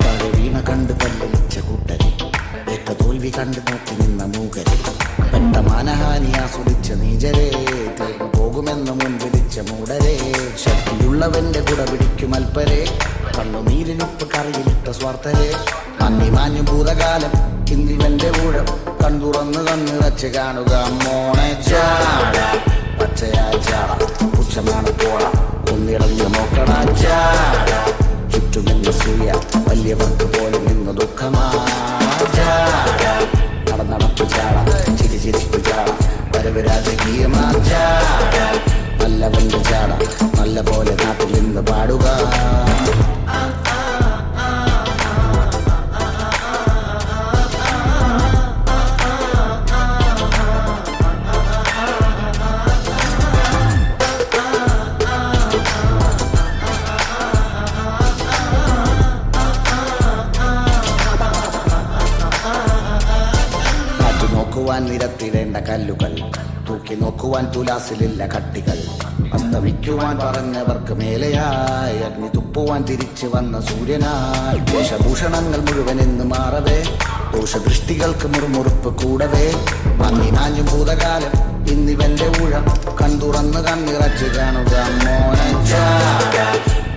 താഴെ വീണ കണ്ട് തല്ലിച്ച കൂട്ടരെ, ഏറ്റ തോൽവി കണ്ട് നോക്കി നിന്ന മൂകരെ, പെട്ട മാനഹാനി ആസ്വദിച്ച നീചരെ, തീർന്നു പോകുമെന്ന് മുൻപിടിച്ച മൂടരെ, ശക്തിയുള്ളവന്റെ കുട പിടിക്കും അൽപ്പരെ, കണ്ണുനീരിനൊപ്പ് കറിയിലിട്ട സ്വാർത്ഥരെ, മന്നി മാഞ്ഞു ഭൂതകാലം ഇന്നിവന്റെ ഊഴം, കൺതുറന്ന് കണ്ണിറച്ച് കാണുക മോണെ ചാട, പച്ചയായ ചാട, പുച്ഛമാണ് പോട, ഒന്നിടഞ്ഞ് നോക്കണ ചാട, ചുറ്റുമെന്ന് സൂയ വലിയവർക്ക് പോലും ഇന്ന് ദുഃഖമാ ചാട, നടന്നടപ്പ് ചാട, ചിരിച്ചിരിപ്പ് ചാട, വരവ് രാജകീയമാ ചാട, നല്ലവന്റെ ചാട, നല്ല പോലെ നാട്ടിൽ നിന്ന് പാടുക. നോക്കുവാൻ നിരത്തിടേണ്ട കല്ലുകൾ, തൂക്കി നോക്കുവാൻ തുലാസിലില്ല കട്ടികൾ, അസ്തമിക്കുവാൻ പറഞ്ഞവർക്ക് മേലെയായി അഗ്നി തുപ്പുവാൻ തിരിച്ചു വന്ന സൂര്യനായി, വേഷഭൂഷണങ്ങൾ മുഴുവൻ എന്ന് മാറവേ, ദോഷദൃഷ്ടികൾക്ക് മുറുമുറുപ്പ് കൂടവേ, മങ്ങി മാഞ്ഞു ഭൂതകാലം ഇന്നിവന്റെ ഊഴം, കൺതുറന്ന് കണ്ണിറച്ച് കാണുക മോനെ ചാട,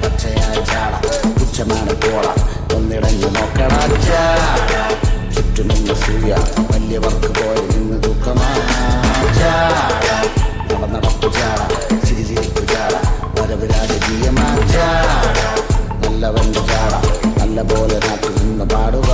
പച്ചയായ ചാട, പുച്ഛമാണ് പോട, ഒന്നിടഞ്ഞു നോക്കട ചാട, ചുറ്റുമെന്ന് സൂയ വലിയവർക്ക് പോയി നിന്ന് ദുഃഖമാ ചാട, നടന്നടപ്പ് ചാട, ചിരിച്ചിരിപ്പ് ചാട, വരവ് രാജകീയമാ ചാട, നല്ലവന്റെ ചാട, നല്ല പോലെ നാട്ടിൽ നിന്ന് പാടുക.